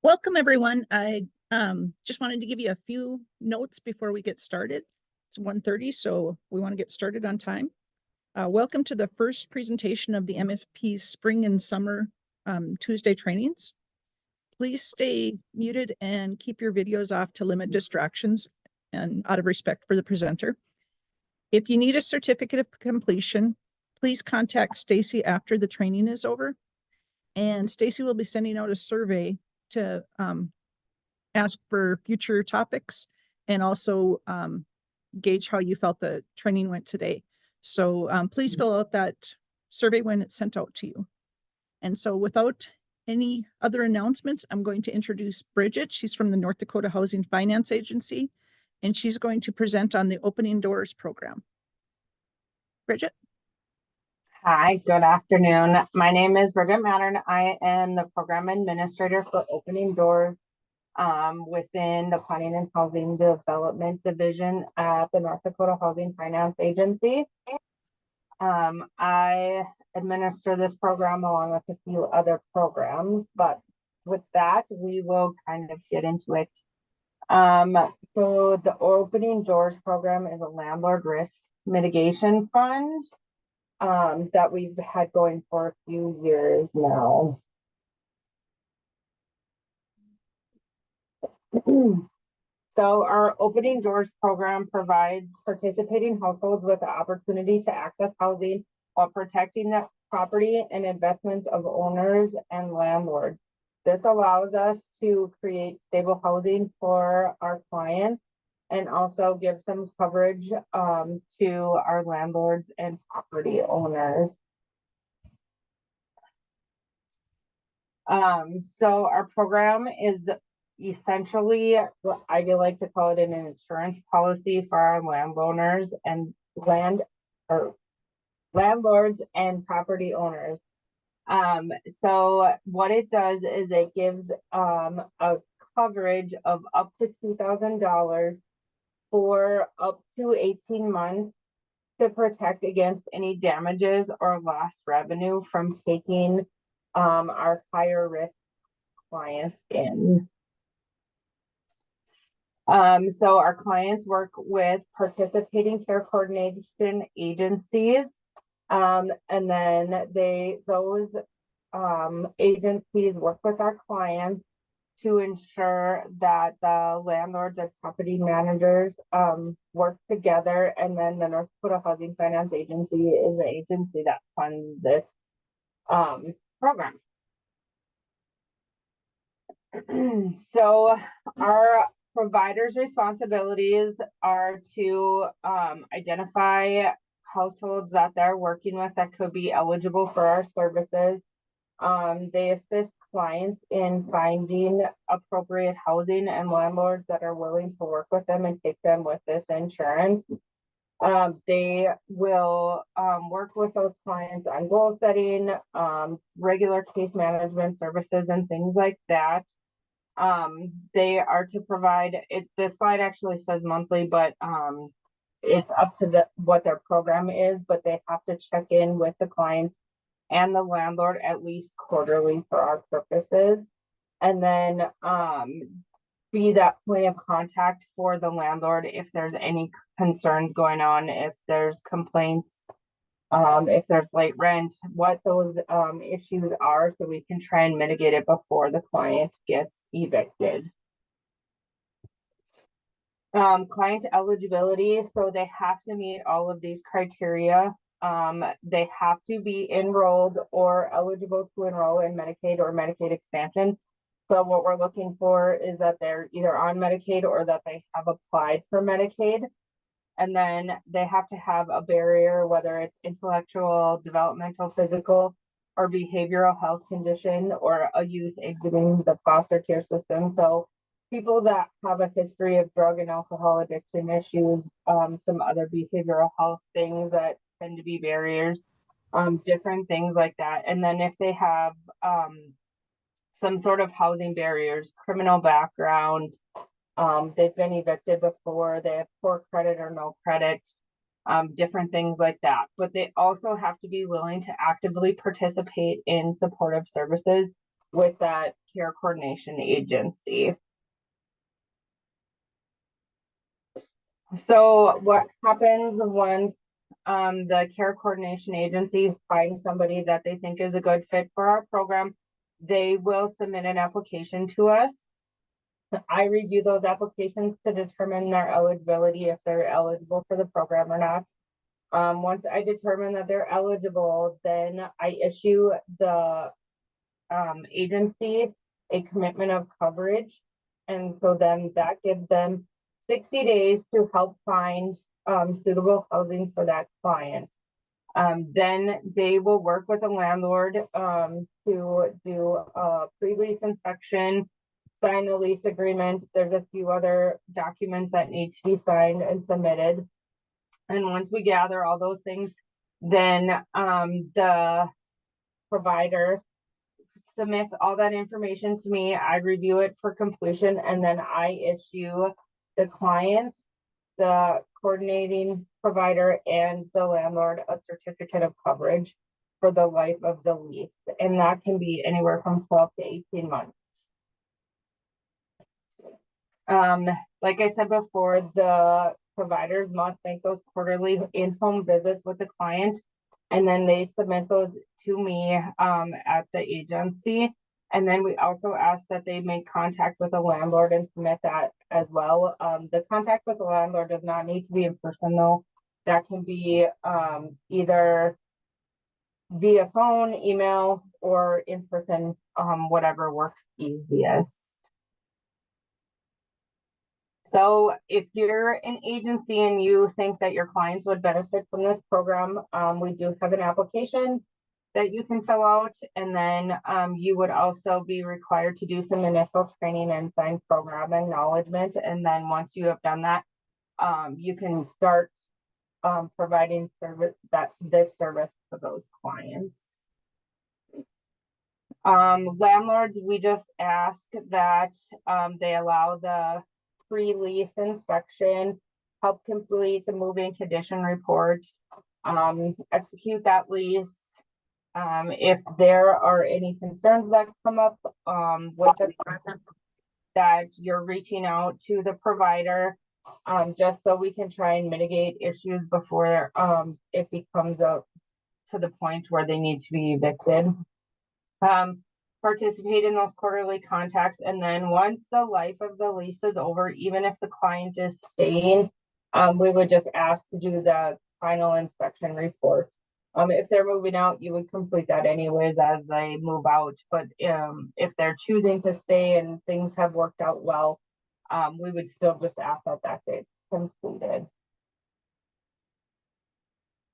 Welcome, everyone. I just wanted to give you a few notes before we get started. It's 1:30, so we want to get started on time. Welcome to the first presentation of the MFP Spring and Summer Tuesday trainings. Please stay muted and keep your videos off to limit distractions and out of respect for the presenter. If you need a certificate of completion, please contact Stacy after the training is over. And Stacy will be sending out a survey to ask for future topics and also gauge how you felt the training went today. So please fill out that survey when it's sent out to you. And so without any other announcements, I'm going to introduce Bridget. She's from the North Dakota Housing Finance Agency, and she's going to present on the Opening Doors program. Bridget? Hi, good afternoon. My name is Bridget Mattern. I am the program administrator for Opening Doors within the Planning and Housing Development Division at the North Dakota Housing Finance Agency. I administer this program along with a few other programs, but with that, we will kind of get into it. So the Opening Doors program is a landlord risk mitigation fund that we've had going for a few years now. So our Opening Doors program provides participating households with the opportunity to access housing while protecting the property and investments of owners and landlords. This allows us to create stable housing for our clients and also give some coverage to our landlords and property owners. So our program is essentially what I like to call it an insurance policy for our landowners and landlords and property owners. So what it does is it gives a coverage of up to $2,000 for up to 18 months to protect against any damages or lost revenue from taking our higher risk clients in. So our clients work with participating care coordination agencies, and then those agencies work with our clients to ensure that the landlords and property managers work together, and then the North Dakota Housing Finance Agency is the agency that funds this program. So our providers' responsibilities are to identify households that they're working with that could be eligible for our services. They assist clients in finding appropriate housing and landlords that are willing to work with them and take them with this insurance. They will work with those clients on goal setting, regular case management services, and things like that. They are to provide it. This slide actually says monthly, but it's up to what their program is, but they have to check in with the client and the landlord at least quarterly for our purposes, and then be that point of contact for the landlord if there's any concerns going on, if there's complaints, if there's late rent, what those issues are, so we can try and mitigate it before the client gets evicted. Client eligibility, so they have to meet all of these criteria. They have to be enrolled or eligible to enroll in Medicaid or Medicaid expansion. So what we're looking for is that they're either on Medicaid or that they have applied for Medicaid. And then they have to have a barrier, whether it's intellectual, developmental, physical, or behavioral health condition, or a youth exiting the foster care system. So people that have a history of drug and alcohol addiction issues, some other behavioral health things that tend to be barriers, different things like that. And then if they have some sort of housing barriers, criminal background, they've been evicted before, they have poor credit or no credit, different things like that. But they also have to be willing to actively participate in supportive services with that care coordination agency. So what happens once the care coordination agency finds somebody that they think is a good fit for our program? They will submit an application to us. I review those applications to determine their eligibility, if they're eligible for the program or not. Once I determine that they're eligible, then I issue the agency a commitment of coverage. And so then that gives them 60 days to help find suitable housing for that client. Then they will work with a landlord to do a pre-lease inspection, sign the lease agreement. There's a few other documents that need to be signed and submitted. And once we gather all those things, then the provider submits all that information to me. I review it for completion, and then I issue the client, the coordinating provider, and the landlord a certificate of coverage for the life of the lease. And that can be anywhere from 12 to 18 months. Like I said before, the providers must make those quarterly in-home visits with the client, and then they submit those to me at the agency. And then we also ask that they make contact with the landlord and submit that as well. The contact with the landlord does not need to be in person though. That can be either via phone, email, or in person, whatever works easiest. So if you're an agency and you think that your clients would benefit from this program, we do have an application that you can fill out. And then you would also be required to do some initial training and sign program acknowledgement. And then once you have done that, you can start providing this service to those clients. Landlords, we just ask that they allow the pre-lease inspection, help complete the moving condition report, execute that lease. If there are any concerns that come up with the that you're reaching out to the provider, just so we can try and mitigate issues before it becomes up to the point where they need to be evicted. Participate in those quarterly contacts, and then once the life of the lease is over, even if the client is staying, we would just ask to do the final inspection report. If they're moving out, you would complete that anyways as they move out, but if they're choosing to stay and things have worked out well, we would still just ask that that's completed.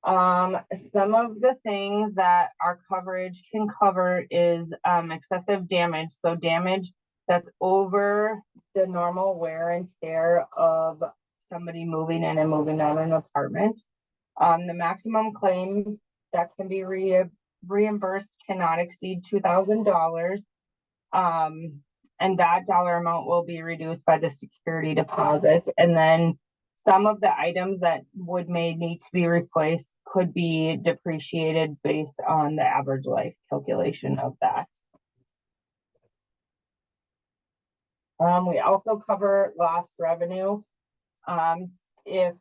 Some of the things that our coverage can cover is excessive damage. So damage that's over the normal wear and tear of somebody moving in and moving out of an apartment. The maximum claim that can be reimbursed cannot exceed $2,000. And that dollar amount will be reduced by the security deposit. And then some of the items that may need to be replaced could be depreciated based on the average life calculation of that. We also cover lost revenue. If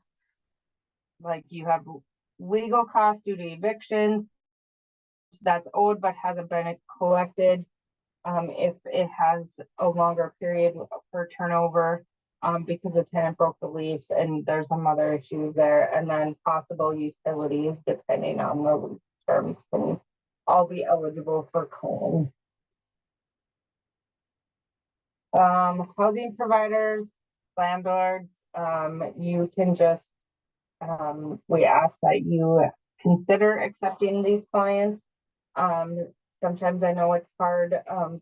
like you have legal costs due to evictions that's owed but hasn't been collected, if it has a longer period for turnover, because the tenant broke the lease and there's some other issues there, and then possible utilities depending on the lease terms can all be eligible for claim. Housing providers, landlords, you can just we ask that you consider accepting these clients. Sometimes I know it's hard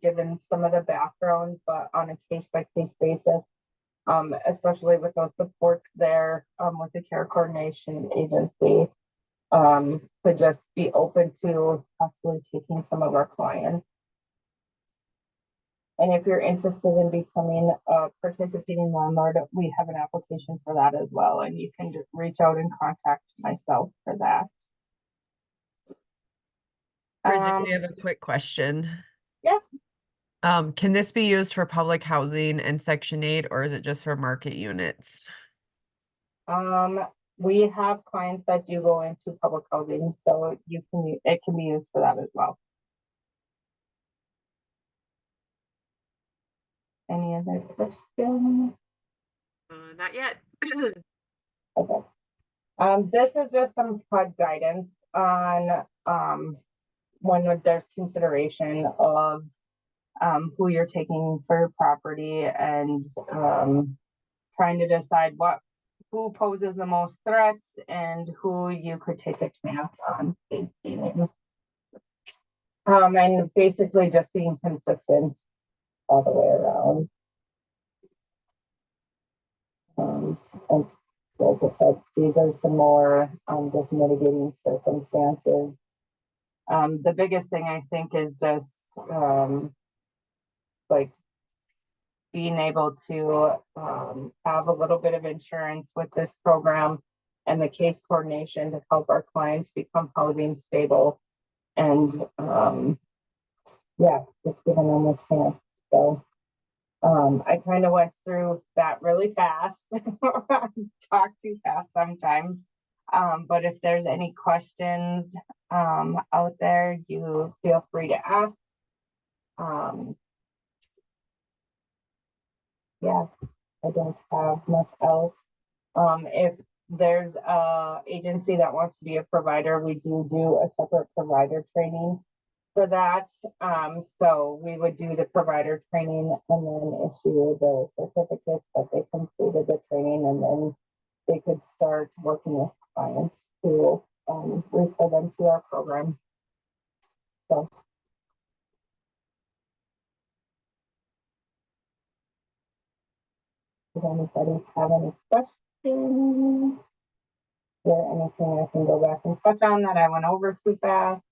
given some of the background, but on a case-by-case basis, especially with those supports there with the care coordination agency, could just be open to possibly taking some of our clients. And if you're interested in becoming a participating landlord, we have an application for that as well. And you can just reach out and contact myself for that. Bridget, we have a quick question. Yeah. Can this be used for public housing and Section 8, or is it just for market units? We have clients that do go into public housing, so it can be used for that as well. Any other questions? Not yet. Okay. This is just some HUD guidance on when there's consideration of who you're taking for your property and trying to decide who poses the most threats and who you could take a chance on safety. And basically just being consistent all the way around. And like I said, these are some more just mitigating circumstances. The biggest thing I think is just like being able to have a little bit of insurance with this program and the case coordination to help our clients become housing stable and yeah, just giving them a chance. So I kind of went through that really fast. Talk too fast sometimes. But if there's any questions out there, you feel free to ask. Yeah, I don't have much else. If there's a agency that wants to be a provider, we do a separate provider training for that. So we would do the provider training and then issue the certificates that they completed the training, and then they could start working with clients to refer them to our program. So does anybody have any questions? Is there anything I can go back and touch on that I went over too fast?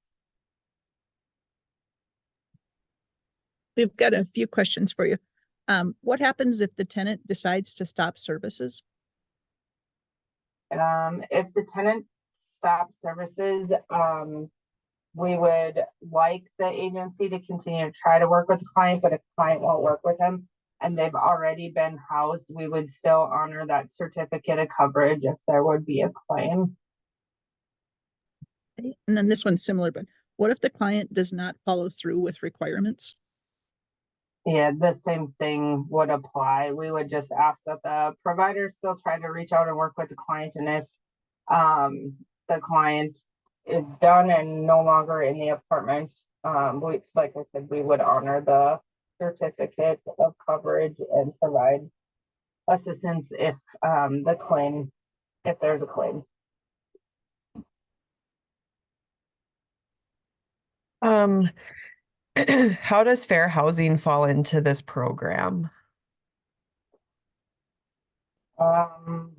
We've got a few questions for you. What happens if the tenant decides to stop services? If the tenant stops services, we would like the agency to continue to try to work with the client, but if the client won't work with them and they've already been housed, we would still honor that certificate of coverage if there would be a claim. Okay. And then this one's similar, but what if the client does not follow through with requirements? Yeah, the same thing would apply. We would just ask that the provider still try to reach out and work with the client. And if the client is done and no longer in the apartment, like I said, we would honor the certificate of coverage and provide assistance if there's a claim. How does fair housing fall into this program? I'm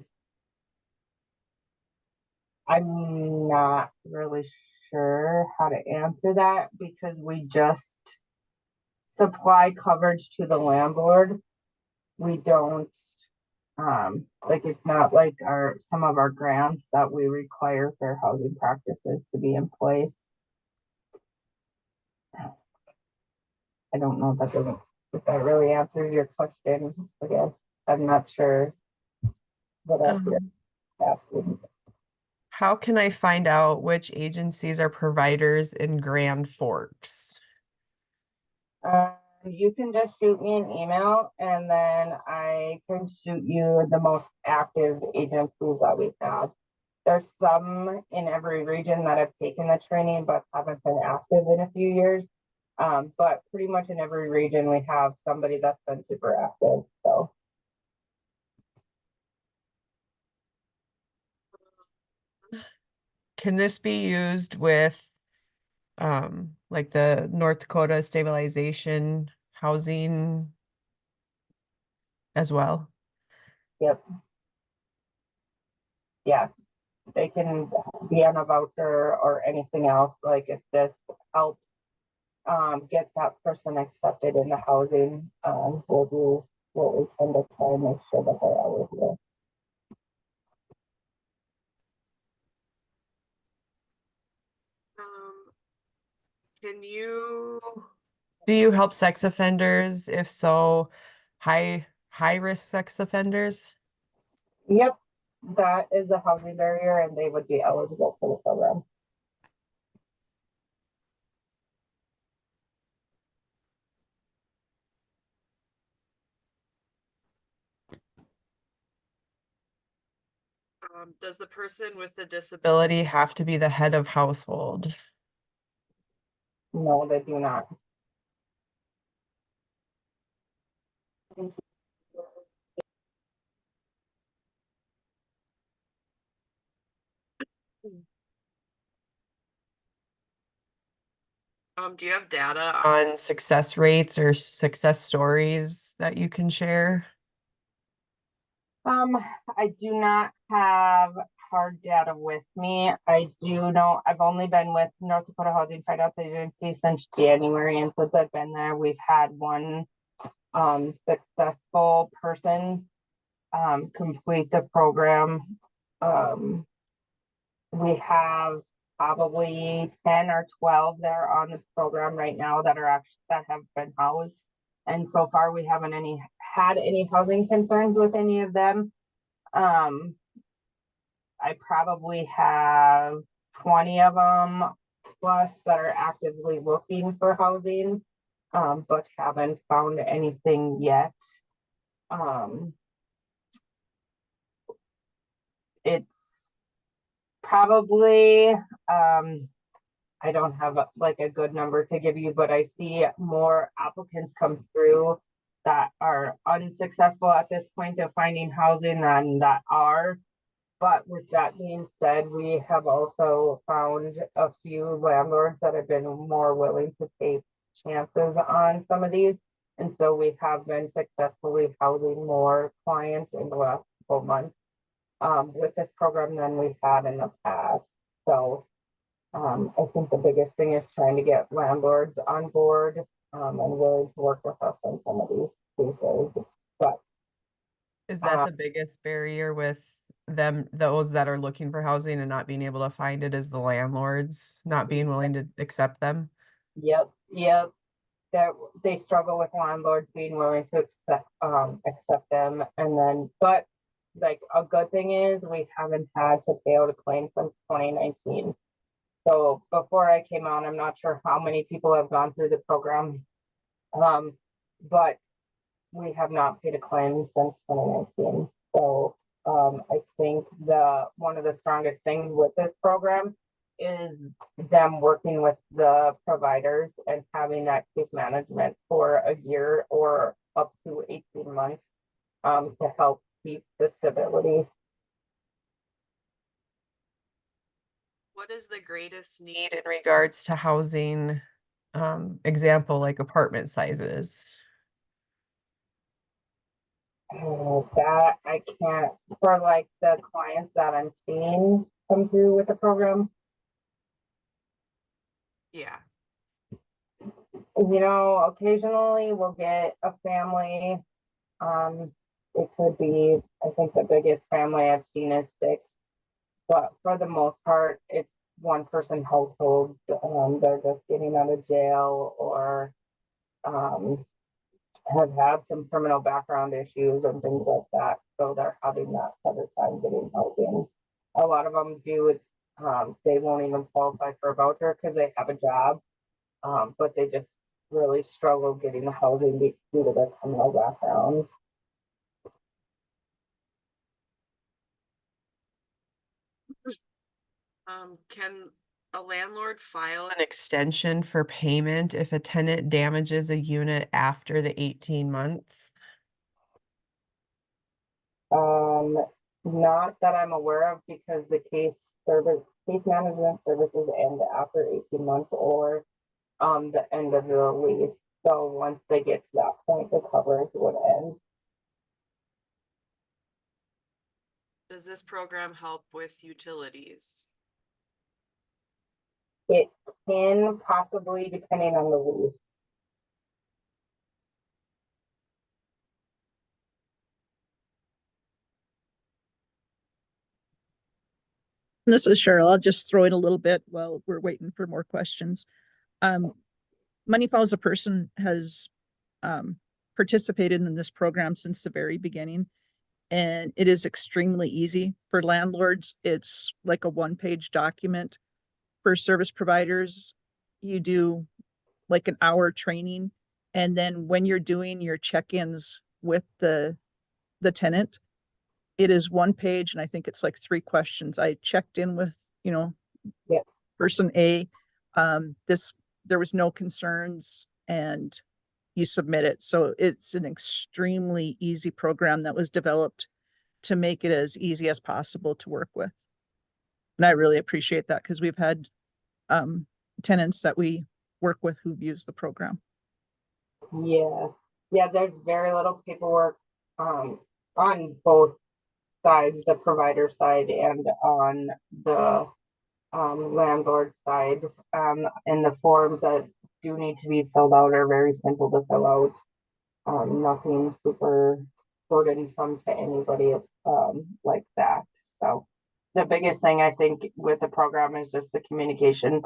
not really sure how to answer that because we just supply coverage to the landlord. We don't like it's not like some of our grants that we require fair housing practices to be in place. I don't know if that really answers your question. I guess I'm not sure what else you're asking. How can I find out which agencies are providers in Grand Forks? You can just shoot me an email and then I can shoot you the most active agencies that we have. There's some in every region that have taken the training but haven't been active in a few years. But pretty much in every region we have somebody that's been super active. So Can this be used with like the North Dakota stabilization housing as well? yep. Yeah, they can be on a voucher or anything else. Like if this helps get that person accepted in the housing, we'll do what we can to try and make sure that they're eligible. Can you Do you help sex offenders? If so, high risk sex offenders? Yep, that is a housing barrier and they would be eligible for the program. Does the person with the disability have to be the head of household? No, they do not. Do you have data on success rates or success stories that you can share? I do not have hard data with me. I do know I've only been with North Dakota Housing Finance Agency since January, and since I've been there, we've had one successful person complete the program. We have probably 10 or 12 that are on the program right now that are actually that have been housed. And so far we haven't had any housing concerns with any of them. I probably have 20 of them plus that are actively looking for housing, but haven't found anything yet. It's probably, I don't have like a good number to give you, but I see more applicants come through that are unsuccessful at this point of finding housing than that are. But with that being said, we have also found a few landlords that have been more willing to take chances on some of these. And so we have been successfully housing more clients in the last couple of months with this program than we've had in the past. So I think the biggest thing is trying to get landlords on board and willing to work with us on some of these cases. But Is that the biggest barrier with them, those that are looking for housing and not being able to find it, is the landlords not being willing to accept them? yep, that they struggle with landlords being willing to accept them, and then but like a good thing is we haven't had to pay out a claim since 2019. So before I came on, I'm not sure how many people have gone through the program, but we have not paid a claim since 2019. So I think one of the strongest things with this program is them working with the providers and having that case management for a year or up to 18 months to help keep the stability. What is the greatest need in regards to housing? Example, like apartment sizes. That I can't, for like the clients that I'm seeing come through with the program. Yeah. Occasionally we'll get a family. It could be, I think the biggest family I've seen is 6, but for the most part, it's one person households. They're just getting out of jail or have had some criminal background issues and things like that. So they're having that harder time getting housing. A lot of them do, they won't even qualify for a voucher because they have a job, but they just really struggle getting the housing due to their criminal background. Can a landlord file an extension for payment if a tenant damages a unit after the 18 months? Not that I'm aware of, because the case management services end after 18 months or the end of the lease. So once they get to that point, the coverage would end. Does this program help with utilities? It can possibly, depending on the lease. This is Cheryl. I'll just throw in a little bit while we're waiting for more questions. Money Follows a Person has participated in this program since the very beginning. And it is extremely easy for landlords. It's like a one-page document. For service providers, you do like an hour training. And then when you're doing your check-ins with the tenant, it is one page, and I think it's like 3 questions. I checked in with, Yeah. person A. There was no concerns, and you submit it. So it's an extremely easy program that was developed to make it as easy as possible to work with. And I really appreciate that because we've had tenants that we work with who've used the program. Yeah, yeah, there's very little paperwork on both sides, the provider side and on the landlord side. And the forms that do need to be filled out are very simple to fill out. Nothing super burdensome to anybody like that. So the biggest thing I think with the program is just the communication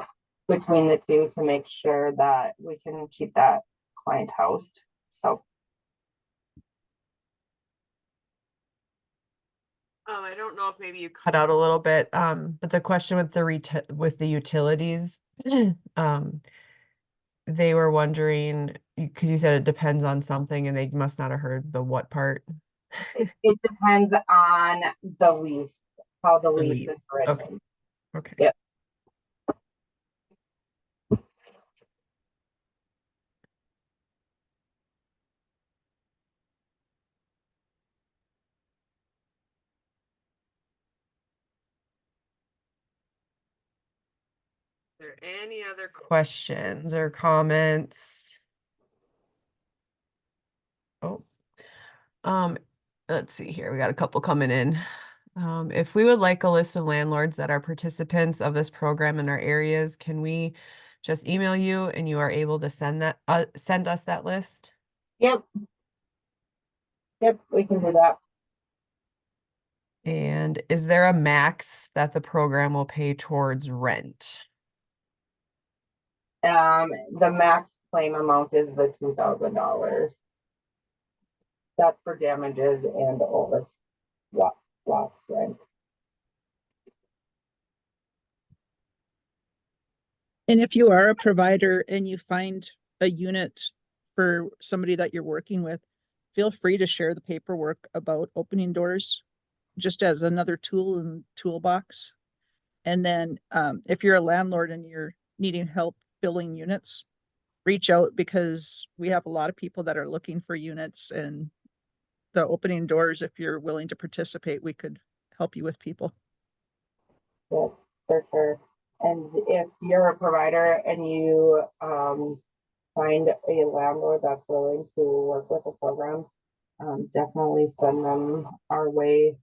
between the two to make sure that we can keep that client housed. So I don't know if maybe you cut out a little bit, but the question with the utilities, they were wondering, because you said it depends on something, and they must not have heard the what part. it depends on the lease, how the The lease lease. is written. Okay. Okay. Yep. Are there any other questions or comments? Oh, let's see here. We got a couple coming in. If we would like a list of landlords that are participants of this program in our areas, can we just email you and you are able to send us that list? Yep. Yep, we can do that. And is there a max that the program will pay towards rent? The max claim amount is the $2,000. That's for damages and over lost rent. And if you are a provider and you find a unit for somebody that you're working with, feel free to share the paperwork about opening doors just as another tool in the toolbox. And then if you're a landlord and you're needing help filling units, reach out because we have a lot of people that are looking for units, and the opening doors, if you're willing to participate, we could help you with people. Yes, for sure. And if you're a provider and you find a landlord that's willing to work with the program, definitely send them our way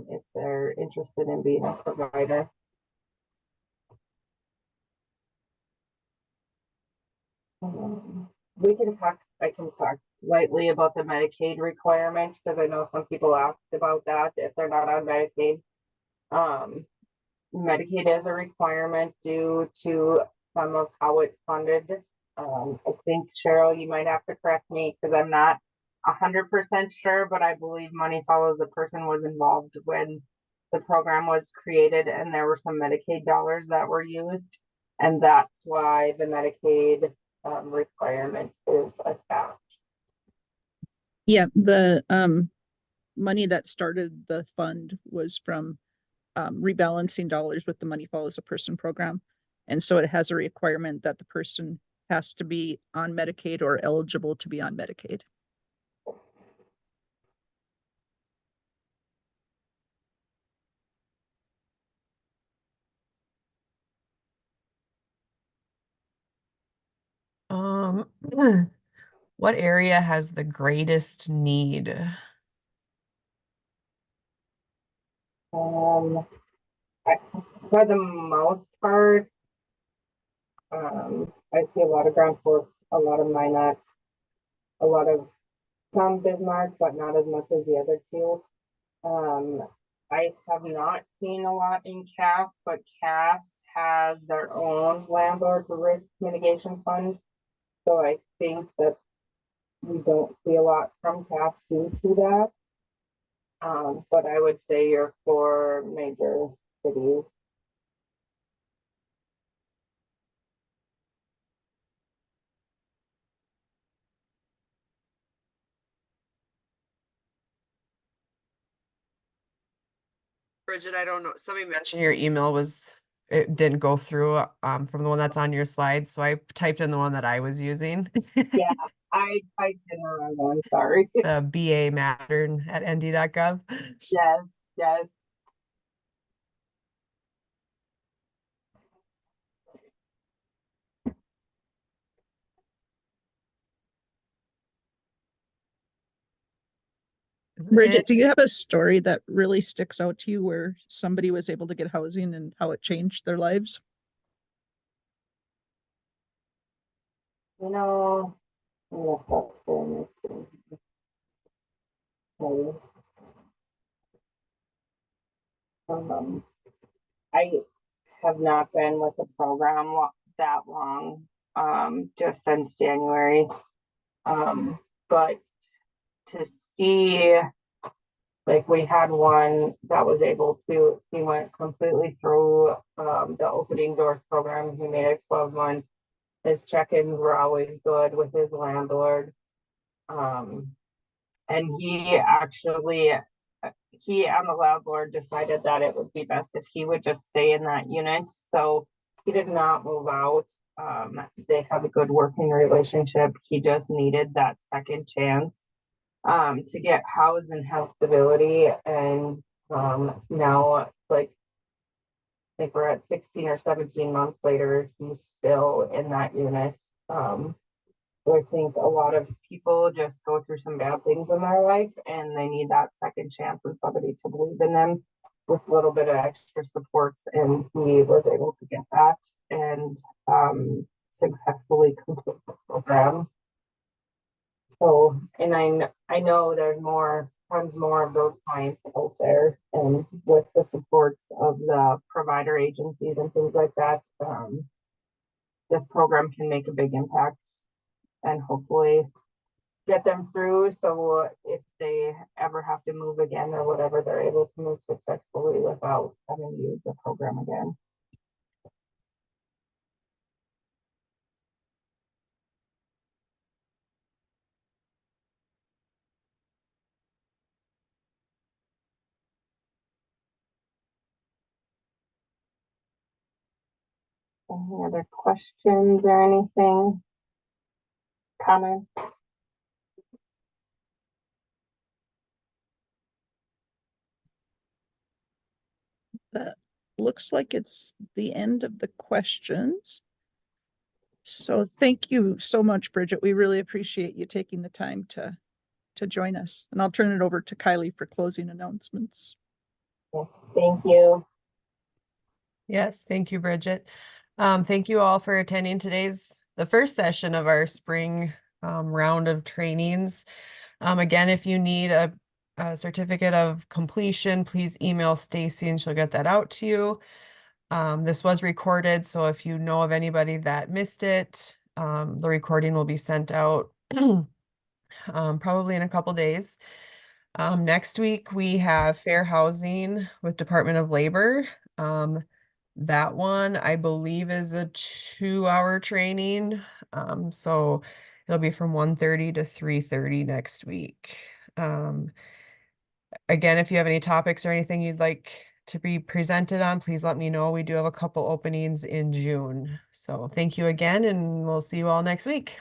if they're interested in being a provider. I can talk lightly about the Medicaid requirement because I know some people asked about that if they're not on Medicaid. Medicaid is a requirement due to some of how it's funded. I think Cheryl, you might have to correct me because I'm not 100% sure, but I believe Money Follows the Person was involved when the program was created and there were some Medicaid dollars that were used. And that's why the Medicaid requirement is attached. Yeah, the money that started the fund was from rebalancing dollars with the Money Follows a Person program. And so it has a requirement that the person has to be on Medicaid or eligible to be on Medicaid. What area has the greatest need? For the most part, I see a lot of ground fork, a lot of Minot, a lot of some Bismarck, but not as much as the other two. I have not seen a lot in Cass, but Cass has their own landlord risk mitigation fund. So I think that we don't see a lot from CAF due to that. But I would say your 4 major cities. Bridget, I don't know. Somebody mentioned your email it didn't go through from the one that's on your slide. So I typed in the one that I was using. Yeah, I typed in the wrong one, sorry. The BA Mattern at nd.gov. Yes, yes. Bridget, do you have a story that really sticks out to you where somebody was able to get housing and how it changed their lives? You know, I'm gonna stop sharing this thing. I have not been with the program that long, just since January. But to see, like, we had one that was able to, he went completely through the opening doors program. He made it 12 months. His check-ins were always good with his landlord. And he and the landlord decided that it would be best if he would just stay in that unit. So he did not move out. They have a good working relationship. He just needed that second chance to get housed and have stability. And now, like, I think we're at 16 or 17 months later, he's still in that unit. So I think a lot of people just go through some bad things in their life and they need that second chance and somebody to believe in them with a little bit of extra supports. And he was able to get that and successfully complete the program. So, and I know there's tons more of those clients out there, and with the supports of the provider agencies and things like that, this program can make a big impact and hopefully get them through. So if they ever have to move again or whatever, they're able to move successfully without having to use the program again. Any other questions or anything? Comments? That looks like it's the end of the questions. So thank you so much, Bridget. We really appreciate you taking the time to join us. And I'll turn it over to Kylie for closing announcements. Thank you. Yes, thank you, Bridget. Thank you all for attending the first session of our spring round of trainings. Again, if you need a certificate of completion, please email Stacy and she'll get that out to you. This was recorded, so if you know of anybody that missed it, the recording will be sent out probably in a couple days. Next week, we have Fair Housing with Department of Labor. That one, I believe, is a 2-hour training. So it'll be from 1:30 to 3:30 next week. Again, if you have any topics or anything you'd like to be presented on, please let me know. We do have a couple openings in June. So thank you again, and we'll see you all next week.